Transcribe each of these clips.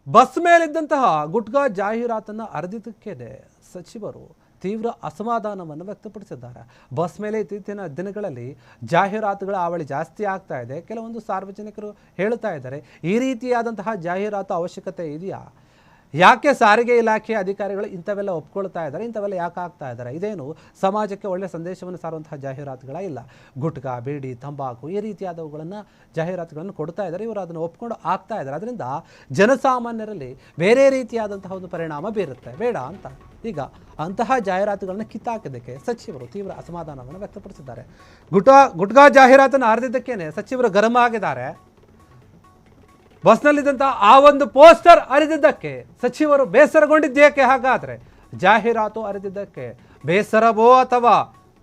Bus ಮೇಲಿದ್ದಂತಹ gutka ಜಾಹೀರಾತನ್ನು ಅರಿದಿದ್ದಕ್ಕೇನೆ ಸಚಿವರು ತೀವ್ರ ಅಸಮಾಧಾನವನ್ನು ವ್ಯಕ್ತಪಡಿಸಿದ್ದಾರೆ. ಬಸ್ ಮೇಲೆ ಇತ್ತೀಚಿನ ದಿನಗಳಲ್ಲಿ ಜಾಹೀರಾತುಗಳ ಹಾವಳಿ ಜಾಸ್ತಿ ಆಗ್ತಾ ಇದೆ. ಕೆಲವೊಂದು ಸಾರ್ವಜನಿಕರು ಹೇಳ್ತಾ ಇದ್ದಾರೆ, ಈ ರೀತಿಯಾದಂತಹ ಜಾಹೀರಾತು ಅವಶ್ಯಕತೆ ಇದೆಯಾ? ಯಾಕೆ ಸಾರಿಗೆ ಇಲಾಖೆಯ ಅಧಿಕಾರಿಗಳು ಇಂಥವೆಲ್ಲ ಒಪ್ಕೊಳ್ತಾ ಇದ್ದಾರೆ? ಇಂಥವೆಲ್ಲ ಯಾಕೆ ಆಗ್ತಾ ಇದ್ದಾರೆ? ಇದೇನು ಸಮಾಜಕ್ಕೆ ಒಳ್ಳೆಯ ಸಂದೇಶವನ್ನು ಸಾರುವಂತಹ ಜಾಹೀರಾತುಗಳ ಇಲ್ಲ. ಗುಟ್ಕಾ, ಬೀಡಿ, ತಂಬಾಕು ಈ ರೀತಿಯಾದವುಗಳನ್ನು ಜಾಹೀರಾತುಗಳನ್ನು ಕೊಡ್ತಾ ಇದ್ದಾರೆ. ಇವರು ಅದನ್ನು ಒಪ್ಕೊಂಡು ಆಗ್ತಾ ಇದ್ದಾರೆ. ಅದರಿಂದ ಜನಸಾಮಾನ್ಯರಲ್ಲಿ ಬೇರೆ ರೀತಿಯಾದಂತಹ ಒಂದು ಪರಿಣಾಮ ಬೀರುತ್ತೆ, ಬೇಡ ಅಂತ. ಈಗ ಅಂತಹ ಜಾಹೀರಾತುಗಳನ್ನು ಕಿತ್ತಾಕಿದ್ದಕ್ಕೆ ಸಚಿವರು ತೀವ್ರ ಅಸಮಾಧಾನವನ್ನು ವ್ಯಕ್ತಪಡಿಸಿದ್ದಾರೆ. ಗುಟ್ಕಾ ಜಾಹೀರಾತನ್ನು ಅರಿದಿದ್ದಕ್ಕೇನೆ ಸಚಿವರು ಗರಂ ಆಗಿದ್ದಾರೆ. ಬಸ್ನಲ್ಲಿದ್ದಂಥ ಆ ಒಂದು ಪೋಸ್ಟರ್ ಅರಿದಿದ್ದಕ್ಕೆ ಸಚಿವರು ಬೇಸರಗೊಂಡಿದ್ದೇಕೆ? ಹಾಗಾದರೆ ಜಾಹೀರಾತು ಅರಿದಿದ್ದಕ್ಕೆ ಬೇಸರವೋ ಅಥವಾ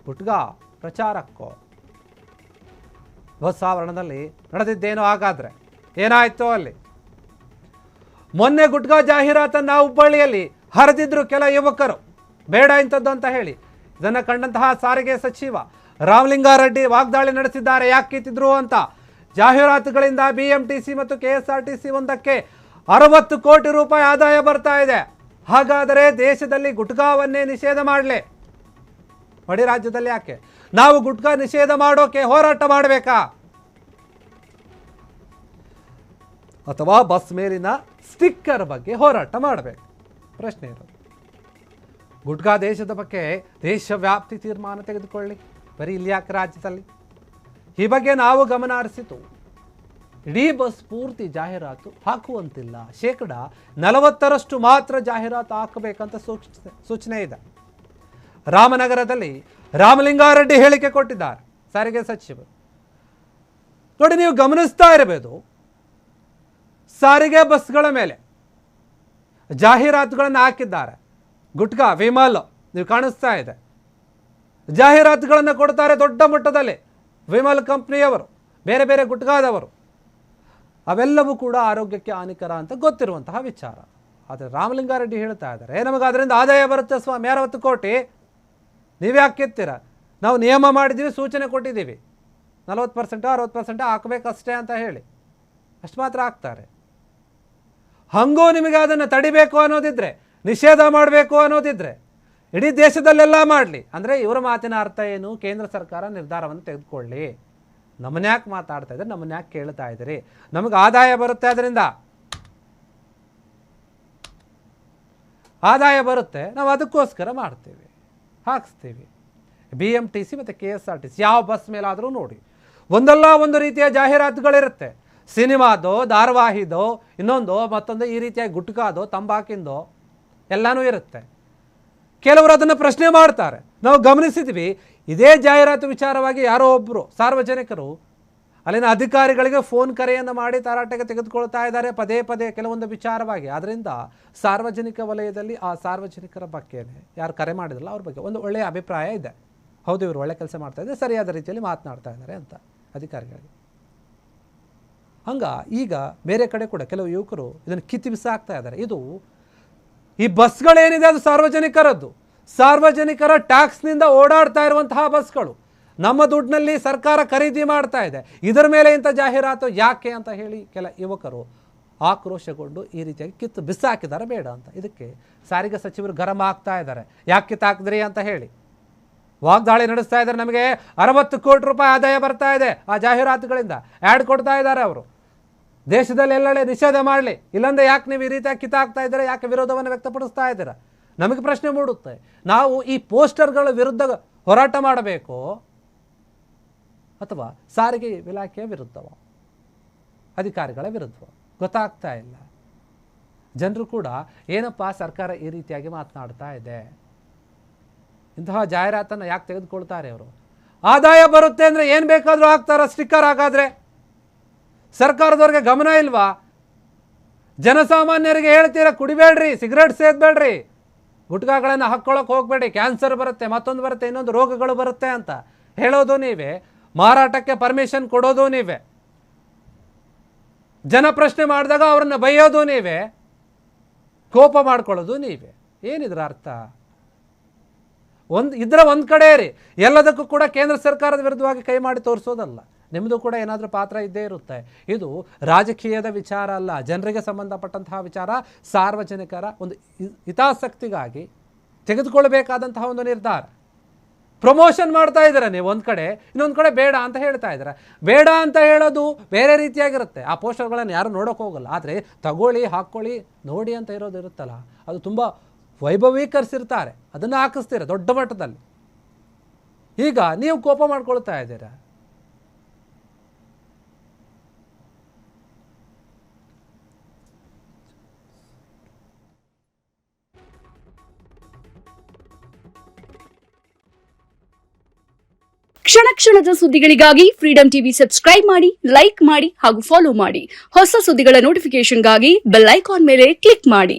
ಗುಟ್ಕಾ ಪ್ರಚಾರಕ್ಕೋ? ಬಸ್ ಆವರಣದಲ್ಲಿ ನಡೆದಿದ್ದೇನೋ ಹಾಗಾದರೆ ಏನಾಯಿತು ಅಲ್ಲಿ? ಮೊನ್ನೆ ಗುಟ್ಕಾ ಜಾಹೀರಾತನ್ನು ಹುಬ್ಬಳ್ಳಿಯಲ್ಲಿ ಹರಿದಿದ್ರು ಕೆಲ ಯುವಕರು, ಬೇಡ ಇಂಥದ್ದು ಅಂತ ಹೇಳಿ. ಇದನ್ನು ಕಂಡಂತಹ ಸಾರಿಗೆ ಸಚಿವ ರಾಮಲಿಂಗಾರೆಡ್ಡಿ ವಾಗ್ದಾಳಿ ನಡೆಸಿದ್ದಾರೆ. ಯಾಕೆ ಕಿತ್ತಿದ್ರು ಅಂತ. ಜಾಹೀರಾತುಗಳಿಂದ BMTC ಮತ್ತು KSRTC ಒಂದಕ್ಕೆ 60 ಕೋಟಿ ರೂಪಾಯಿ ಆದಾಯ ಬರ್ತಾ ಇದೆ. ಹಾಗಾದರೆ ದೇಶದಲ್ಲಿ ಗುಟ್ಕಾವನ್ನೇ ನಿಷೇಧ ಮಾಡಲಿ? ಮಡಿ ರಾಜ್ಯದಲ್ಲಿ ಯಾಕೆ? ನಾವು ಗುಟ್ಕಾ ನಿಷೇಧ ಮಾಡೋಕೆ ಹೋರಾಟ ಮಾಡಬೇಕಾ? ಅಥವಾ ಬಸ್ ಮೇಲಿನ ಸ್ಟಿಕ್ಕರ್ ಬಗ್ಗೆ ಹೋರಾಟ ಮಾಡಬೇಕು? ಪ್ರಶ್ನೆ ಇರೋದು. ಗುಟ್ಕಾ ದೇಶದ ಬಗ್ಗೆ ದೇಶವ್ಯಾಪ್ತಿ ತೀರ್ಮಾನ ತೆಗೆದುಕೊಳ್ಳಿ, ಬರೀ ಇಲ್ಲಿ ಯಾಕೆ ರಾಜ್ಯದಲ್ಲಿ? ಈ ಬಗ್ಗೆ ನಾವು ಗಮನ ಹರಿಸಿತು. ಇಡೀ ಬಸ್ ಪೂರ್ತಿ ಜಾಹೀರಾತು ಹಾಕುವಂತಿಲ್ಲ, 40% ಮಾತ್ರ ಜಾಹೀರಾತು ಹಾಕಬೇಕಂತ ಸೂಚನೆ ಇದೆ. ರಾಮನಗರದಲ್ಲಿ ರಾಮಲಿಂಗಾರೆಡ್ಡಿ ಹೇಳಿಕೆ ಕೊಟ್ಟಿದ್ದಾರೆ ಸಾರಿಗೆ ಸಚಿವರು. ನೋಡಿ, ನೀವು ಗಮನಿಸ್ತಾ ಇರಬಹುದು, ಸಾರಿಗೆ ಬಸ್ಗಳ ಮೇಲೆ ಜಾಹೀರಾತುಗಳನ್ನು ಹಾಕಿದ್ದಾರೆ. ಗುಟ್ಕಾ, ವಿಮಲ್ ನೀವು ಕಾಣಿಸ್ತಾ ಇದೆ. ಜಾಹೀರಾತುಗಳನ್ನು ಕೊಡ್ತಾರೆ ದೊಡ್ಡ ಮಟ್ಟದಲ್ಲಿ. ವಿಮಲ್ ಕಂಪ್ನಿಯವರು, ಬೇರೆ ಬೇರೆ ಗುಟ್ಕಾದವರು, ಅವೆಲ್ಲವೂ ಕೂಡ ಆರೋಗ್ಯಕ್ಕೆ ಹಾನಿಕರ ಅಂತ ಗೊತ್ತಿರುವಂತಹ ವಿಚಾರ. ಆದರೆ ರಾಮಲಿಂಗಾರೆಡ್ಡಿ ಹೇಳ್ತಾ ಇದ್ದಾರೆ, ನಮಗೆ ಅದರಿಂದ ಆದಾಯ ಬರುತ್ತೆ ಸ್ವಾಮಿ, 60 ಕೋಟಿ ನೀವೇ ಹಾಕಿರ್ತೀರ, ನಾವು ನಿಯಮ ಮಾಡಿದ್ದೀವಿ, ಸೂಚನೆ ಕೊಟ್ಟಿದ್ದೀವಿ, 40% 60% ಹಾಕಬೇಕಷ್ಟೇ ಅಂತ ಹೇಳಿ ಅಷ್ಟು ಮಾತ್ರ ಹಾಕ್ತಾರೆ. ಹಂಗೂ ನಿಮಗೆ ಅದನ್ನು ತಡಿಬೇಕು ಅನ್ನೋದಿದ್ರೆ, ನಿಷೇಧ ಮಾಡಬೇಕು ಅನ್ನೋದಿದ್ರೆ ಇಡೀ ದೇಶದಲ್ಲೆಲ್ಲ ಮಾಡಲಿ. ಅಂದರೆ ಇವರ ಮಾತಿನ ಅರ್ಥ ಏನು? ಕೇಂದ್ರ ಸರ್ಕಾರ ನಿರ್ಧಾರವನ್ನು ತೆಗೆದುಕೊಳ್ಳಿ, ನಮ್ಮನ್ನ ಯಾಕೆ ಮಾತಾಡ್ತಾ ಇದ್ದಾರೆ, ನಮ್ಮನ್ನ ಯಾಕೆ ಕೇಳ್ತಾ ಇದ್ದೀರಿ, ನಮಗೆ ಆದಾಯ ಬರುತ್ತೆ, ಅದರಿಂದ ಆದಾಯ ಬರುತ್ತೆ, ನಾವು ಅದಕ್ಕೋಸ್ಕರ ಮಾಡ್ತೀವಿ, ಹಾಕಿಸ್ತೀವಿ. BMTC ಮತ್ತು KSRTC ಯಾವ ಬಸ್ ಮೇಲಾದರೂ ನೋಡಿ ಒಂದಲ್ಲ ಒಂದು ರೀತಿಯ ಜಾಹೀರಾತುಗಳಿರುತ್ತೆ. ಸಿನಿಮಾದೋ, ಧಾರಾವಾಹಿದೋ, ಇನ್ನೊಂದು ಮತ್ತೊಂದು, ಈ ರೀತಿಯಾಗಿ ಗುಟ್ಕಾದೋ, ತಂಬಾಕಿಂದೋ ಎಲ್ಲನೂ ಇರುತ್ತೆ. ಕೆಲವರು ಅದನ್ನು ಪ್ರಶ್ನೆ ಮಾಡ್ತಾರೆ. ನಾವು ಗಮನಿಸಿದ್ವಿ, ಇದೇ ಜಾಹೀರಾತು ವಿಚಾರವಾಗಿ ಯಾರೋ ಒಬ್ಬರು ಸಾರ್ವಜನಿಕರು ಅಲ್ಲಿನ ಅಧಿಕಾರಿಗಳಿಗೆ ಫೋನ್ ಕರೆಯನ್ನು ಮಾಡಿ ತರಾಟೆಗೆ ತೆಗೆದುಕೊಳ್ತಾ ಇದ್ದಾರೆ ಪದೇ ಪದೇ ಕೆಲವೊಂದು ವಿಚಾರವಾಗಿ. ಆದ್ದರಿಂದ ಸಾರ್ವಜನಿಕ ವಲಯದಲ್ಲಿ ಆ ಸಾರ್ವಜನಿಕರ ಬಗ್ಗೆನೇ ಯಾರು ಕರೆ ಮಾಡಿದ್ರಲ್ಲ ಅವ್ರ ಬಗ್ಗೆ ಒಂದು ಒಳ್ಳೆಯ ಅಭಿಪ್ರಾಯ ಇದೆ. ಹೌದು, ಇವರು ಒಳ್ಳೆ ಕೆಲಸ ಮಾಡ್ತಾ ಇದ್ದಾರೆ, ಸರಿಯಾದ ರೀತಿಯಲ್ಲಿ ಮಾತನಾಡ್ತಾ ಇದ್ದಾರೆ ಅಂತ ಅಧಿಕಾರಿಗಳಿಗೆ. ಈಗ ಬೇರೆ ಕಡೆ ಕೂಡ ಕೆಲವು ಯುವಕರು ಇದನ್ನು ಕಿತ್ತಿ ಬಿಸಾಕ್ತಾ ಇದ್ದಾರೆ. ಇದು ಈ ಬಸ್ಗಳೇನಿದೆ ಅದು ಸಾರ್ವಜನಿಕರದ್ದು, ಸಾರ್ವಜನಿಕರ ಟ್ಯಾಕ್ಸ್ನಿಂದ ಓಡಾಡ್ತಾ ಇರುವಂತಹ ಬಸ್ಗಳು, ನಮ್ಮ ದುಡ್ಡಿನಲ್ಲಿ ಸರ್ಕಾರ ಖರೀದಿ ಮಾಡ್ತಾ ಇದೆ, ಇದರ ಮೇಲೆ ಇಂಥ ಜಾಹೀರಾತು ಯಾಕೆ ಅಂತ ಹೇಳಿ ಕೆಲ ಯುವಕರು ಆಕ್ರೋಶಗೊಂಡು ಈ ರೀತಿಯಾಗಿ ಕಿತ್ತು ಬಿಸಾಕಿದ್ದಾರೆ, ಬೇಡ ಅಂತ. ಇದಕ್ಕೆ ಸಾರಿಗೆ ಸಚಿವರು ಗರಂ ಆಗ್ತಾ ಇದ್ದಾರೆ. ಯಾಕೆ ಕಿತ್ತಾಕಿದ್ರಿ ಅಂತ ಹೇಳಿ ವಾಗ್ದಾಳಿ ನಡೆಸ್ತಾ ಇದ್ದಾರೆ. ನಮಗೆ 60 ಕೋಟಿ ರೂಪಾಯಿ ಆದಾಯ ಬರ್ತಾ ಇದೆ ಆ ಜಾಹೀರಾತುಗಳಿಂದ, ಆ್ಯಡ್ ಕೊಡ್ತಾ ಇದ್ದಾರೆ ಅವರು. ದೇಶದಲ್ಲಿ ಎಲ್ಲೆಡೆ ನಿಷೇಧ ಮಾಡಲಿ, ಇಲ್ಲಂದ್ರೆ ಯಾಕೆ ನೀವು ಈ ರೀತಿಯಾಗಿ ಕಿತ್ತಾಕ್ತಾ ಇದ್ದೀರಾ, ಯಾಕೆ ವಿರೋಧವನ್ನು ವ್ಯಕ್ತಪಡಿಸ್ತಾ ಇದ್ದೀರಾ? ನಮಗೆ ಪ್ರಶ್ನೆ ಮೂಡುತ್ತೆ. ನಾವು ಈ ಪೋಸ್ಟರ್ಗಳ ವಿರುದ್ಧ ಹೋರಾಟ ಮಾಡಬೇಕು ಅಥವಾ ಸಾರಿಗೆ ಇಲಾಖೆಯ ವಿರುದ್ಧವ, ಅಧಿಕಾರಿಗಳ ವಿರುದ್ಧ ಗೊತ್ತಾಗ್ತಾ ಇಲ್ಲ. ಜನರು ಕೂಡ ಏನಪ್ಪ ಸರ್ಕಾರ ಈ ರೀತಿಯಾಗಿ ಮಾತನಾಡ್ತಾ ಇದೆ, ಇಂತಹ ಜಾಹೀರಾತನ್ನು ಯಾಕೆ ತೆಗೆದುಕೊಳ್ತಾರೆ ಅವರು? ಆದಾಯ ಬರುತ್ತೆ ಅಂದರೆ ಏನು ಬೇಕಾದರೂ ಹಾಕ್ತಾರ ಸ್ಟಿಕ್ಕರ್. ಹಾಗಾದರೆ ಸರ್ಕಾರದವ್ರಿಗೆ ಗಮನ ಇಲ್ವಾ? ಜನಸಾಮಾನ್ಯರಿಗೆ ಹೇಳ್ತೀರಾ ಕುಡಿಬೇಡ್ರಿ, ಸಿಗರೇಟ್ ಸೇದಬೇಡ್ರಿ, ಗುಟ್ಕಾಗಳನ್ನು ಹಾಕ್ಕೊಳ್ಳೋಕೆ ಹೋಗಬೇಡಿ, ಕ್ಯಾನ್ಸರ್ ಬರುತ್ತೆ, ಮತ್ತೊಂದು ಬರುತ್ತೆ, ಇನ್ನೊಂದು ರೋಗಗಳು ಬರುತ್ತೆ ಅಂತ ಹೇಳೋದು ನೀವೇ, ಮಾರಾಟಕ್ಕೆ ಪರ್ಮಿಷನ್ ಕೊಡೋದು ನೀವೇ, ಜನ ಪ್ರಶ್ನೆ ಮಾಡಿದಾಗ ಅವ್ರನ್ನ ಬೈಯೋದು ನೀವೇ, ಕೋಪ ಮಾಡ್ಕೊಳ್ಳೋದು ನೀವೇ. ಏನಿದ್ರ ಅರ್ಥ? ಒಂದು ಕಡೆ ರೀ, ಎಲ್ಲದಕ್ಕೂ ಕೂಡ ಕೇಂದ್ರ ಸರ್ಕಾರದ ವಿರುದ್ಧವಾಗಿ ಕೈ ಮಾಡಿ ತೋರಿಸೋದಲ್ಲ. ನಿಮ್ಮದು ಕೂಡ ಏನಾದರೂ ಪಾತ್ರ ಇದ್ದೇ ಇರುತ್ತೆ. ಇದು ರಾಜಕೀಯದ ವಿಚಾರ ಅಲ್ಲ, ಜನರಿಗೆ ಸಂಬಂಧಪಟ್ಟಂತಹ ವಿಚಾರ, ಸಾರ್ವಜನಿಕರ ಒಂದು ಹಿತಾಸಕ್ತಿಗಾಗಿ ತೆಗೆದುಕೊಳ್ಬೇಕಾದಂತಹ ಒಂದು ನಿರ್ಧಾರ. ಪ್ರಮೋಷನ್ ಮಾಡ್ತಾ ಇದ್ದೀರಾ ನೀವು ಒಂದು ಕಡೆ, ಇನ್ನೊಂದು ಕಡೆ ಬೇಡ ಅಂತ ಹೇಳ್ತಾ ಇದ್ದೀರಾ. ಬೇಡ ಅಂತ ಹೇಳೋದು ಬೇರೆ ರೀತಿಯಾಗಿರುತ್ತೆ. ಆ ಪೋಸ್ಟರ್ಗಳನ್ನು ಯಾರು ನೋಡೋಕೆ ಹೋಗಲ್ಲ. ಆದರೆ ತಗೊಳ್ಳಿ, ಹಾಕ್ಕೊಳ್ಳಿ, ನೋಡಿ ಅಂತ ಇರೋದು ಇರುತ್ತಲ್ಲ, ಅದು ತುಂಬ ವೈಭವೀಕರಿಸಿರ್ತಾರೆ, ಅದನ್ನು ಹಾಕಿಸ್ತೀರ ದೊಡ್ಡ ಮಟ್ಟದಲ್ಲಿ. ಈಗ ನೀವು ಕೋಪ ಮಾಡ್ಕೊಳ್ತಾ ಇದ್ದೀರಾ. ಕ್ಷಣ ಕ್ಷಣದ ಸುದ್ದಿಗಳಿಗಾಗಿ ಫ್ರೀಡಂ ಟಿವಿ ಸಬ್ಸ್ಕ್ರೈಬ್ ಮಾಡಿ, ಲೈಕ್ ಮಾಡಿ ಹಾಗೂ ಫಾಲೋ ಮಾಡಿ. ಹೊಸ ಸುದ್ದಿಗಳ ನೋಟಿಫಿಕೇಶನ್ಗಾಗಿ ಬೆಲ್ ಐಕಾನ್ ಮೇಲೆ ಕ್ಲಿಕ್ ಮಾಡಿ.